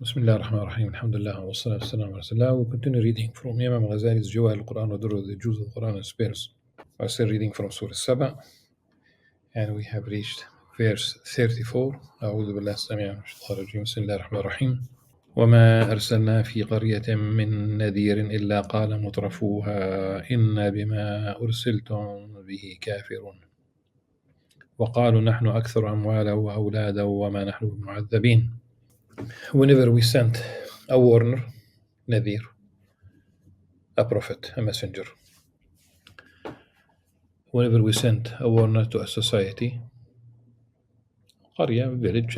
Bismillah ar-Rahman ar-Rahim, alhamdulillah, wa salatu wassalamu ala Rasulillah. We continue reading from Imam Al-Ghazali's Jawahir al-Quran wa Durr, the Juz al-Quran and Spares. We're still reading from Surah Saba, and we have reached verse 34. أعوذ بالله السميع من الشيطان الرجيم. بسم الله الرحمن الرحيم. وما أرسلنا في قرية من نذير إلا قال مترفوها إنا بما أرسلتم به كافرون وقالوا نحن أكثر أموالا وأولادا وما نحن بمعذبين. Whenever we sent a warner, Nadir, a prophet, a messenger, whenever we sent a warner to a society, قرية, village,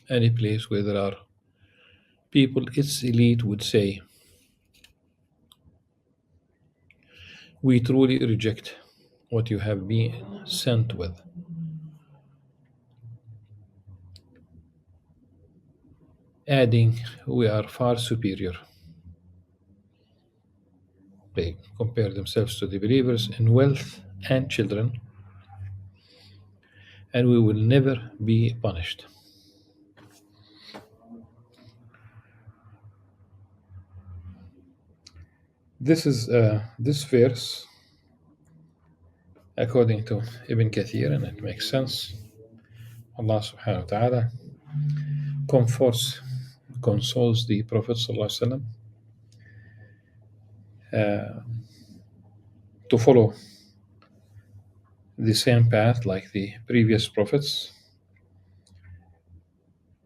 any place where there are people, its elite would say, we truly reject what you have been sent with. Adding, we are far superior. They compare themselves to the believers in wealth and children, and we will never be punished. This verse, according to Ibn Kathir, and it makes sense, Allah subhanahu wa ta'ala consoles the Prophet sallallahu alaihi wasallam to follow the same path like the previous prophets,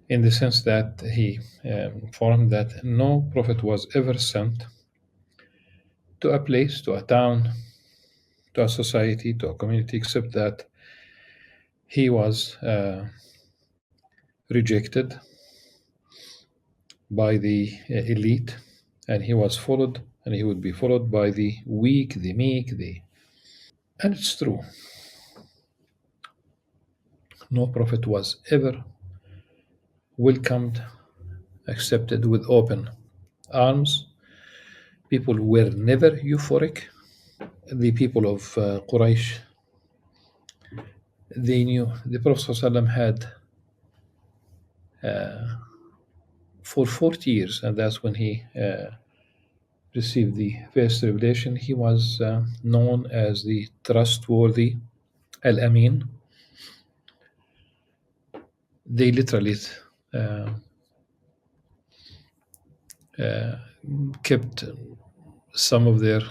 in the sense that he informed that no prophet was ever sent to a place, to a town, to a society, to a community, except that he was rejected by the elite, and he was followed, and he would be followed by the weak, the meek, and it's true. No prophet was ever welcomed, accepted with open arms. People were never euphoric. The people of Quraysh, they knew the Prophet ﷺ had for 40 years, and that's when he received the first revelation. He was known as the trustworthy Al-Amin. They literally kept some of their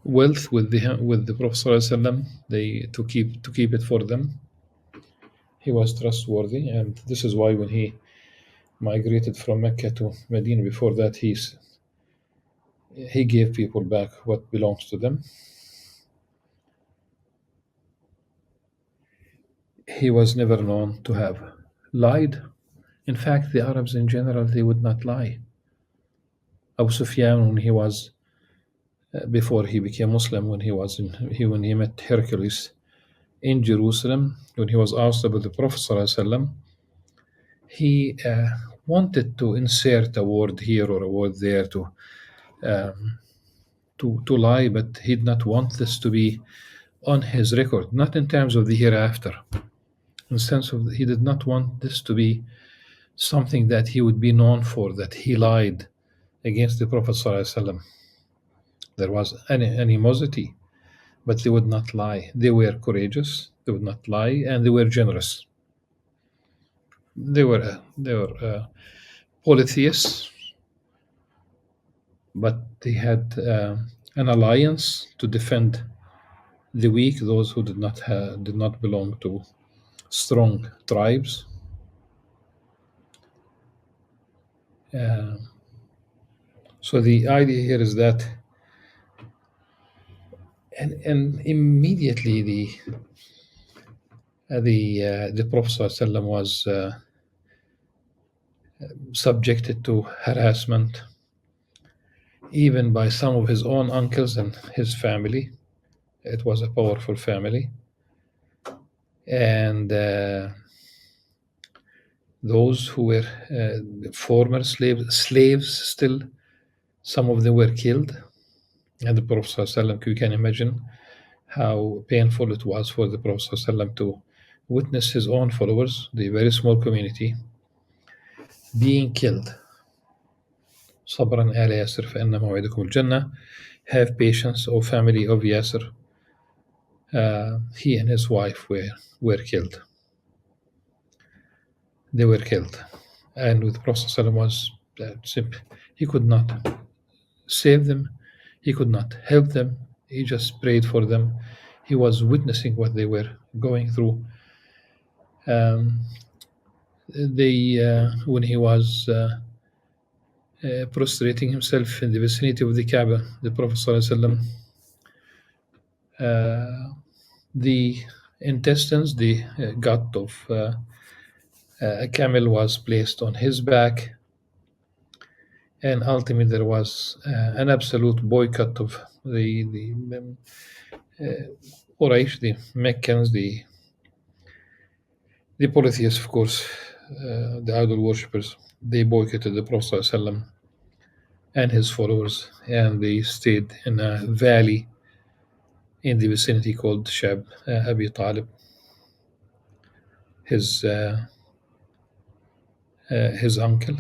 wealth with the Prophet ﷺ. They to keep it for them. He was trustworthy, and this is why when he migrated from Mecca to Medina, before that he gave people back what belongs to them. He was never known to have lied. In fact, the Arabs in general, they would not lie. Abu Sufyan, when he was before he became Muslim, when he met Hercules in Jerusalem, when he was asked about the Prophet ﷺ, he wanted to insert a word here or a word there to lie, but he did not want this to be on his record, not in terms of the hereafter. In the sense of he did not want this to be something that he would be known for, that he lied against the Prophet ﷺ. There was animosity, but they would not lie. They were courageous, they would not lie, and they were generous. They were polytheists, but they had an alliance to defend the weak, those who did not belong to strong tribes. So the idea here is that, and immediately the Prophet ﷺ was subjected to harassment, even by some of his own uncles and his family. It was a powerful family, and those who were former slaves still, some of them were killed. And the Prophet ﷺ, you can imagine, how painful it was for the Prophet ﷺ to witness his own followers, the very small community, being killed. صبرا آل ياسر فإن موعدكم الجنة. Have patience, O family of Yasir. He and his wife were killed. They were killed. And with the Prophet ﷺ was simple. He could not save them. He could not help them. He just prayed for them. He was witnessing what they were going through. When he was prostrating himself in the vicinity of the Kaaba, the Prophet ﷺ, the intestines, the gut of a camel was placed on his back, and ultimately there was an absolute boycott of the Quraysh, the Meccans, the polytheists, of course, the idol worshippers. They boycotted the Prophet ﷺ and his followers, and they stayed in a valley in the vicinity called Shab Abi Talib, his uncle,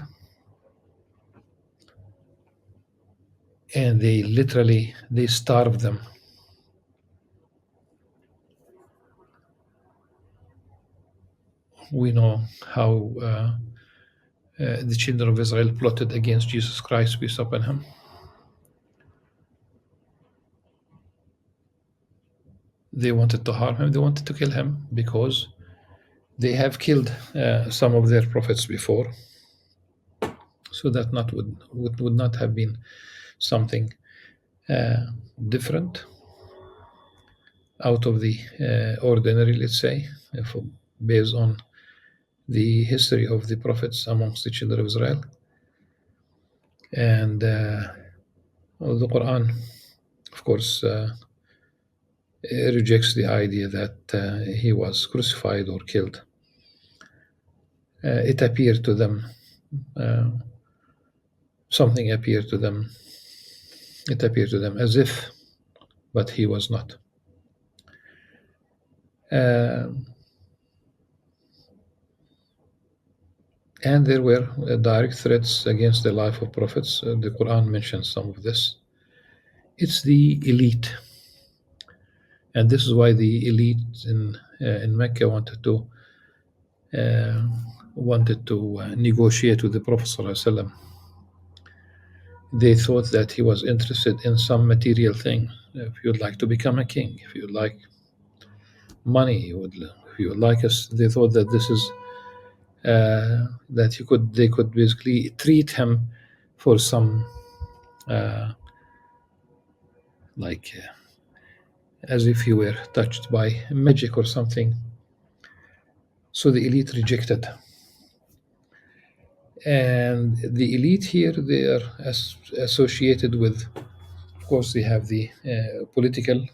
and they starved them. We know how the children of Israel plotted against Jesus Christ, peace upon him. They wanted to harm him. They wanted to kill him because they have killed some of their prophets before. So that would not have been something different out of the ordinary, let's say, based on the history of the prophets amongst the children of Israel. And the Quran, of course, rejects the idea that he was crucified or killed. It appeared to them, something appeared to them. It appeared to them as if, but he was not. And there were direct threats against the life of prophets. The Quran mentions some of this. It's the elite, and this is why the elite in Mecca wanted to negotiate with the Prophet ﷺ. They thought that he was interested in some material thing. If you'd like to become a king, if you'd like money, if you would like us, they thought that this is that they could basically treat him for some as if he were touched by magic or something. So the elite rejected. And the elite here, they are associated with, of course, they have the political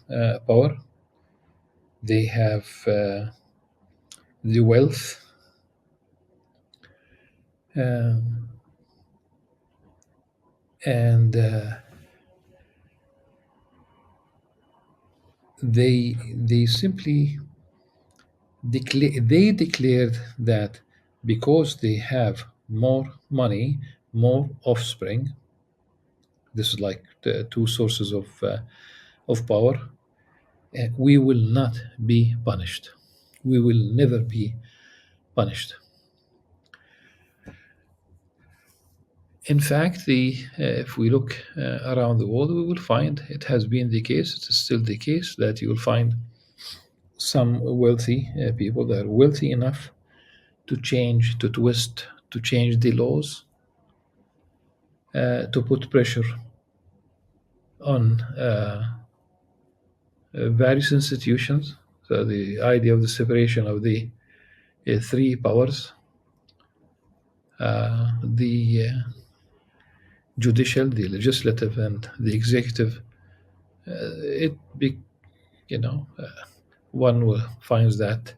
power, they have the wealth, and they simply declared that because they have more money, more offspring, this is like the two sources of power, we will not be punished. We will never be punished. In fact, if we look around the world, we will find it has been the case, it is still the case, that you will find some wealthy people that are wealthy enough to change, to twist, to change the laws, to put pressure on various institutions. So the idea of the separation of the three powers, the judicial, the legislative, and the executive, one finds that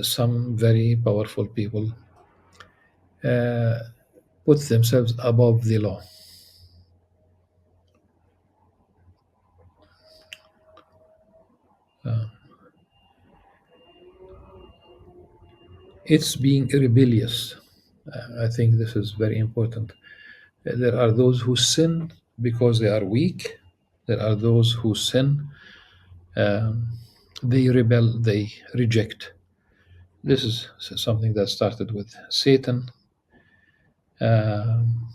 some very powerful people put themselves above the law. Uh, it's being rebellious. I think this is very important. There are those who sin because they are weak. There are those who sin, um, they rebel, they reject. This is something that started with Satan, um,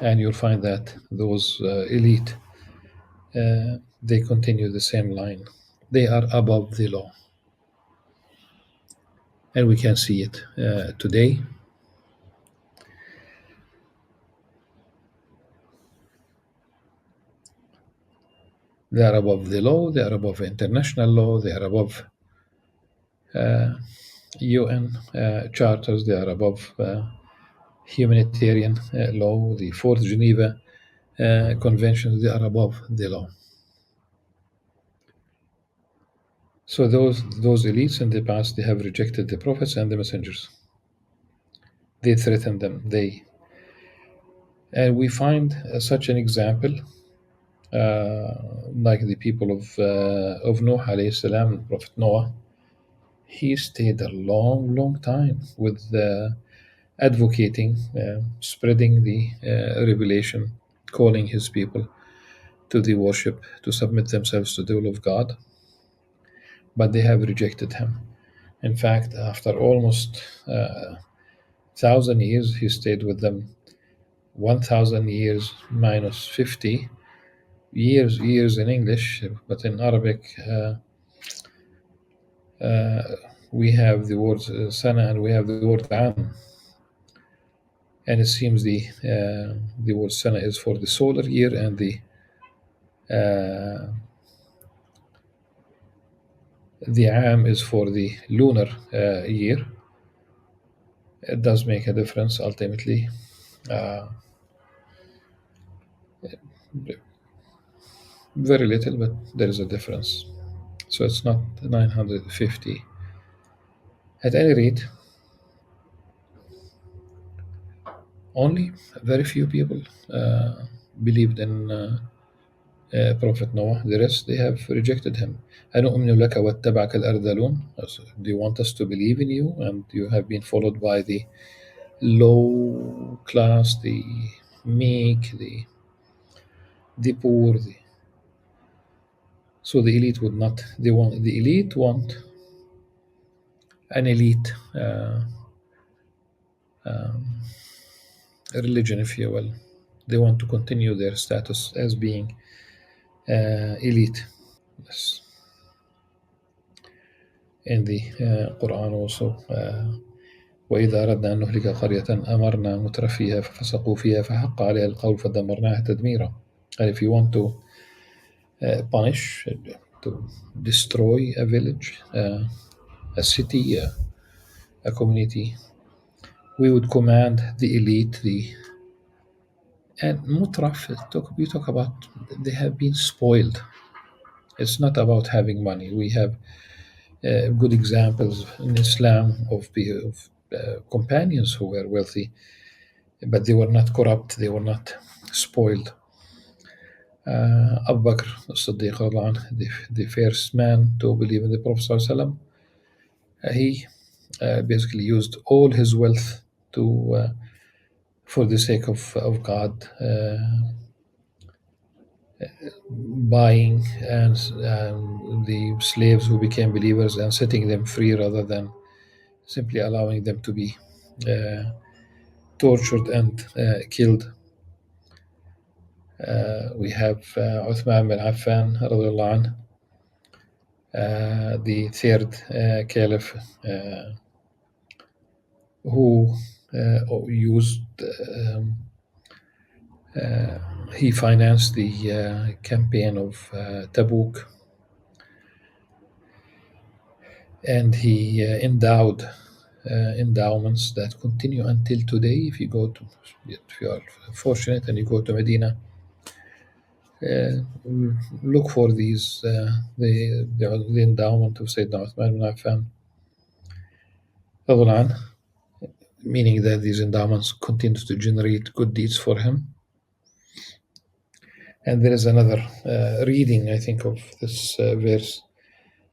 and you'll find that those elite, they continue the same line. They are above the law, and we can see it today. They are above the law. They are above international law. They are above UN charters. They are above humanitarian law, the Fourth Geneva Convention. They are above the law. So those elites in the past, they have rejected the prophets and the messengers. They threaten them. And we find such an example, like the people of Noah alayhi salam, Prophet Noah. He stayed a long, long time with advocating, spreading the revelation, calling his people to the worship, to submit themselves to the will of God, but they have rejected him. In fact, after almost 1,000 years, he stayed with them. 1,000 years minus 50 years in English, but in Arabic, we have the word sana and we have the word am, and it seems the word sana is for the solar year, and uh, the am is for the lunar year. It does make a difference ultimately. Uh, very little, but there is a difference. So it's not 950. At any rate, only very few people believed in Prophet Noah. The rest, they have rejected him. أَنُؤْمِنُ لَكَ وَاتَّبَعَكَ الْأَرْذَلُونَ. Do you want us to believe in you, and you have been followed by the low class, the meek, the poor. So the elite would not. The elite want an elite religion, if you will. They want to continue their status as being elite. Yes. In the Qur'an also, وإذا أردنا أن نهلك قرية أمرنا مترفيها ففسقوا فيها فحق عليها القول فدمرناها تدميرا. And if you want to punish, to destroy a village, a city, a community, we would command the elite, and mutraf, we talk about, they have been spoiled. It's not about having money. We have good examples in Islam of companions who were wealthy, but they were not corrupt, they were not spoiled. Abu Bakr as-Siddiq, the first man to believe in the Prophet ﷺ, he basically used all his wealth to for the sake of God, buying and the slaves who became believers and setting them free rather than simply allowing them to be tortured and killed. We have Uthman bin Affan, radiallahu anh, the third caliph, who used, he financed the campaign of Tabuk, and he endowed endowments that continue until today. If you are fortunate and you go to Medina, look for these the endowment of Sayyidina Uthman bin Affan, radiallahu anh, meaning that these endowments continue to generate good deeds for him. And there is another reading, I think, of this verse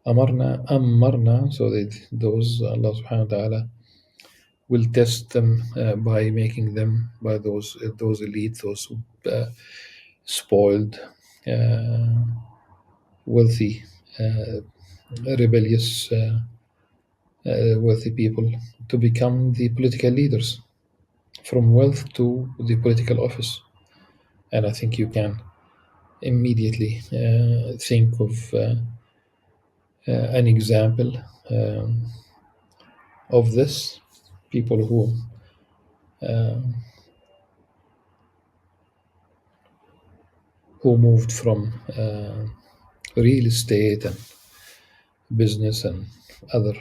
Amarna, so that those Allah subhanahu wa ta'ala will test them by making them by those elite, those uh, spoiled, uh, wealthy, rebellious, wealthy people to become the political leaders, from wealth to the political office. And I think you can immediately think of an example of this. People who moved from real estate and business and other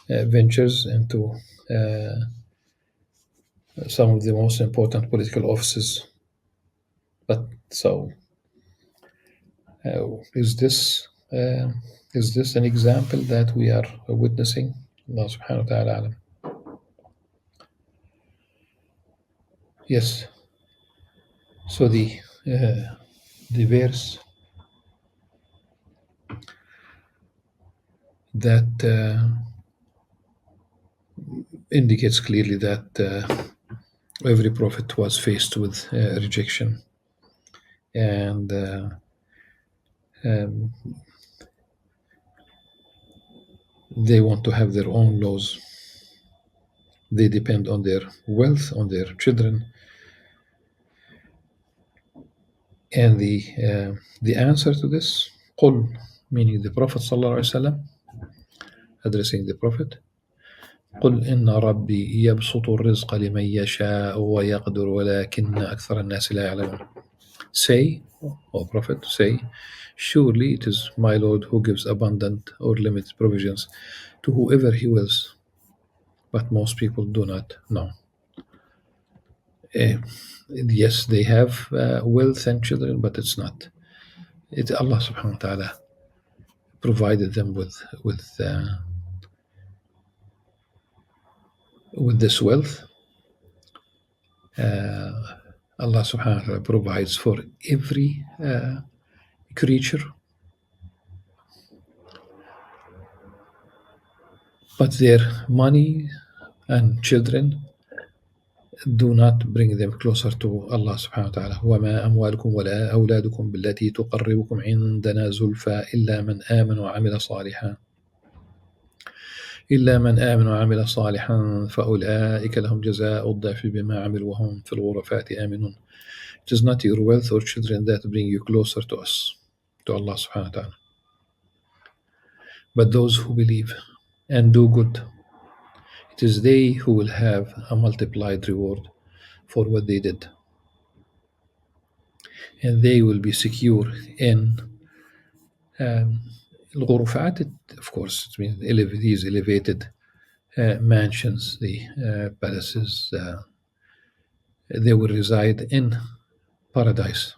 ventures into some of the most important political offices. But so, is this uh, is this an example that we are witnessing? Allah subhanahu wa ta'ala alam. Yes. So the verse that indicates clearly that every prophet was faced with rejection, and um, they want to have their own laws. They depend on their wealth, on their children, and the answer to this, قل, meaning the Prophet sallallahu alaihi wasallam, addressing the Prophet, قل إن ربي يبسط الرزق لمن يشاء ويقدر ولكن أكثر الناس لا يعلمون. Say, O Prophet, say, surely it is my Lord who gives abundant or limited provisions to whoever He wills, but most people do not know. Eh, yes, they have wealth and children, but it's not. It's Allah subhanahu wa ta'ala provided them with this wealth. Allah subhanahu wa ta'ala provides for every creature, but their money and children do not bring them closer to Allah subhanahu wa ta'ala. وَمَا أَمْوَالُكُمْ وَلَا أَوْلَادُكُمْ بِالَّتِي تُقَرِّبُكُمْ عِنْدَنَا زُلْفَى إلا من آمن وعمل صالحا فأولئك لهم جزاء الضعف بما عملوا وهم في الغرفات آمنون. It is not your wealth or children that bring you closer to us, to Allah subhanahu wa ta'ala, but those who believe and do good. It is they who will have a multiplied reward for what they did, and they will be secure in الغرفات. Of course, it means these elevated mansions, the palaces. They will reside in paradise.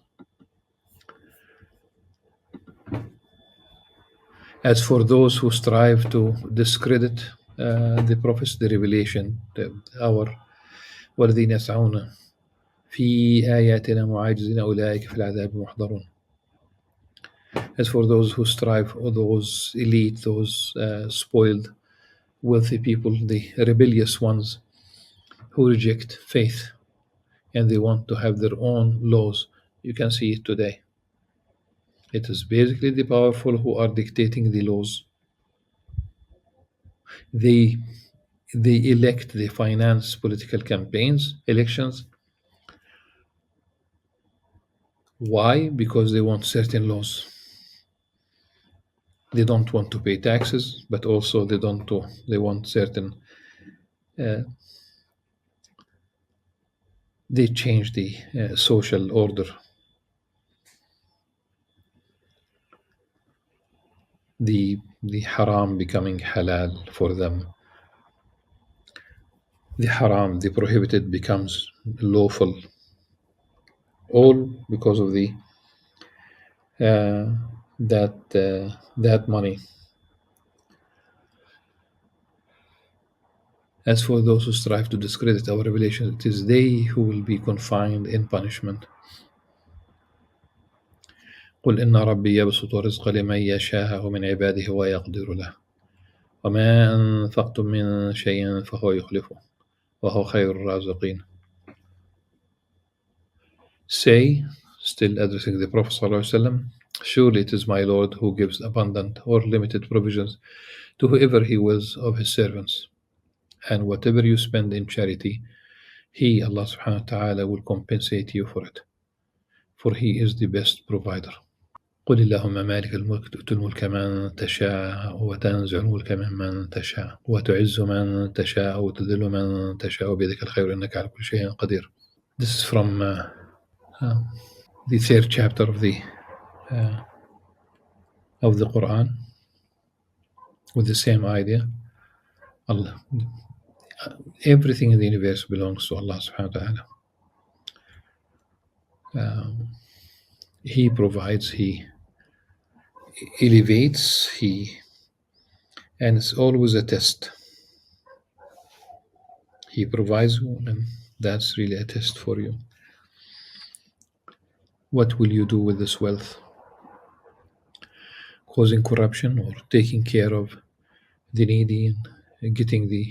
As for those who strive to discredit the prophets, the revelation, our والذين يسعون في آياتنا معاجزين أولئك في العذاب محضرون. As for those who strive, or those elite, those spoiled, wealthy people, the rebellious ones who reject faith and they want to have their own laws, you can see it today. It is basically the powerful who are dictating the laws. They elect, they finance political campaigns, elections. Why? Because they want certain laws. They don't want to pay taxes, but also they want certain. They change the social order. The haram becoming halal for them. The haram, the prohibited, becomes lawful. All because of the that money. As for those who strive to discredit our revelation, it is they who will be confined in punishment. قل إن ربي يبسط الرزق لمن يشاء من عباده ويقدر له وما أنفقتم من شيء فهو يخلفه وهو خير الرازقين. Say, still addressing the Prophet ﷺ, surely it is my Lord who gives abundant or limited provisions to whoever He wills of His servants. And whatever you spend in charity, He, Allah subhanahu wa ta'ala, will compensate you for it. For He is the best provider. قل اللهم مالك الملك تؤتي الملك من تشاء وتنزع الملك ممن تشاء وتعز من تشاء وتذل من تشاء بيدك الخير إنك على كل شيء قدير. This is from the third chapter of the Quran, with the same idea. Allah, everything in the universe belongs to Allah subhanahu wa ta'ala. He provides, He elevates, and it's always a test. He provides you, and that's really a test for you. What will you do with this wealth? Causing corruption or taking care of the needy and getting the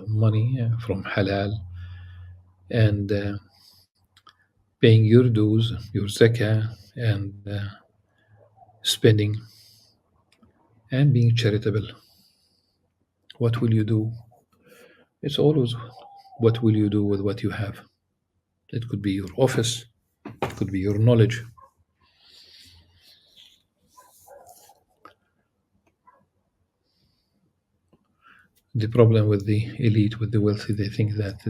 money from halal and paying your dues, your zakah, and spending and being charitable. What will you do? It's always what will you do with what you have. It could be your office, it could be your knowledge. The problem with the elite, with the wealthy, they think that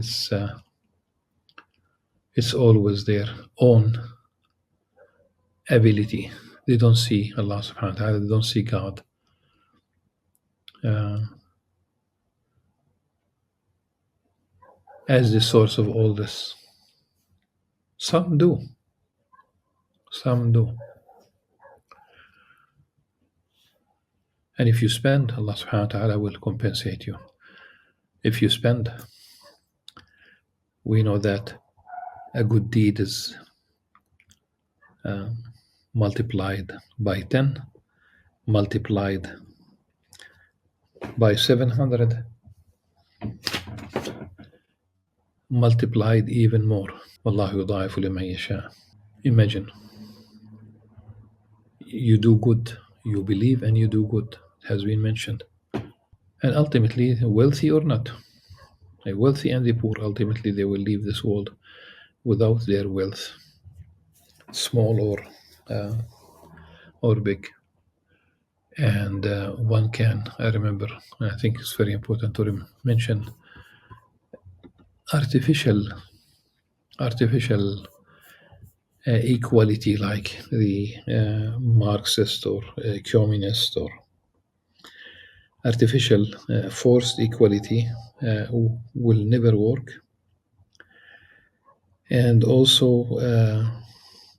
it's always their own ability. They don't see Allah subhanahu wa ta'ala, they don't see God. As the source of all this. Some do. Some do. And if you spend, Allah subhanahu wa ta'ala will compensate you. If you spend, we know that a good deed is multiplied by 10, multiplied by 700, multiplied even more. Wallahu yudha'ifu liman yasha. Imagine, you do good, you believe and you do good, it has been mentioned. And ultimately, wealthy or not, the wealthy and the poor, ultimately they will leave this world without their wealth, small or big. And one can, I remember, I think it's very important to mention artificial equality, like the Marxist or communist, or artificial forced equality will never work. And also,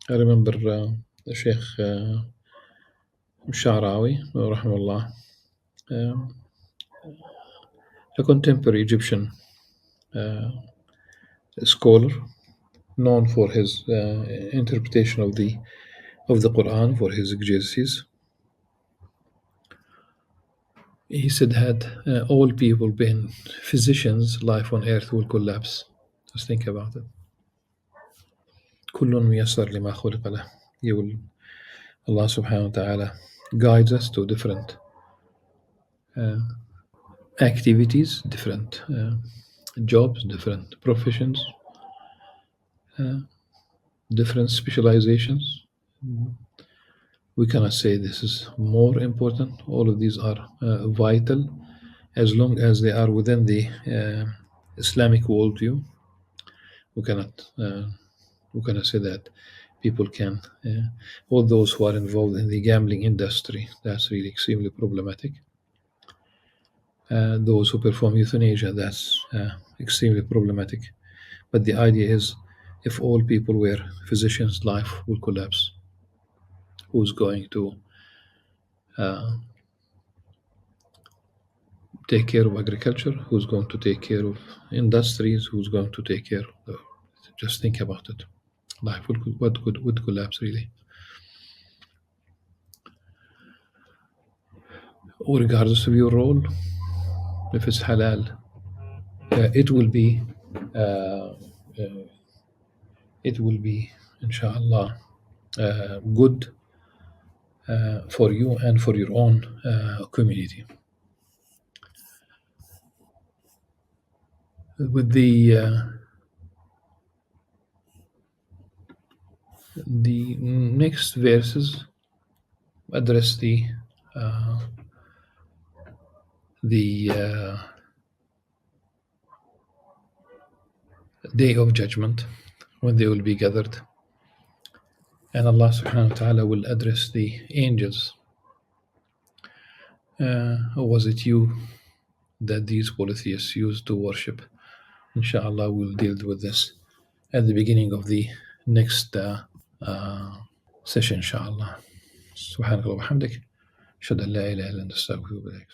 I remember the Sheikh Sha'rawi, rahimahullah, a contemporary Egyptian scholar, known for his interpretation of the Qur'an, for his exegesis. He said, had all people been physicians, life on earth will collapse. Just think about it. كل ميسر لما خلق له. Allah subhanahu wa ta'ala guides us to different activities, different jobs, different professions, different specializations. We cannot say this is more important. All of these are vital as long as they are within the Islamic worldview. We cannot say that people can, all those who are involved in the gambling industry, that's really extremely problematic. Those who perform euthanasia, that's extremely problematic. But the idea is, if all people were physicians, life will collapse. Who's going to take care of agriculture? Who's going to take care of industries? Who's going to take care of just think about it. Life would collapse, really. regardless of your role, if it's halal, it will be, uh, inshallah, good for you and for your own community. With the next verses address the day of judgment, when they will be gathered, and Allah subhanahu wa ta'ala will address the angels. Was it you that these polytheists used to worship? Inshallah, we'll deal with this at the beginning of the next session, inshallah. سبحانك اللهم وبحمدك أشهد أن لا إله إلا أنت أستغفرك وأتوب إليك.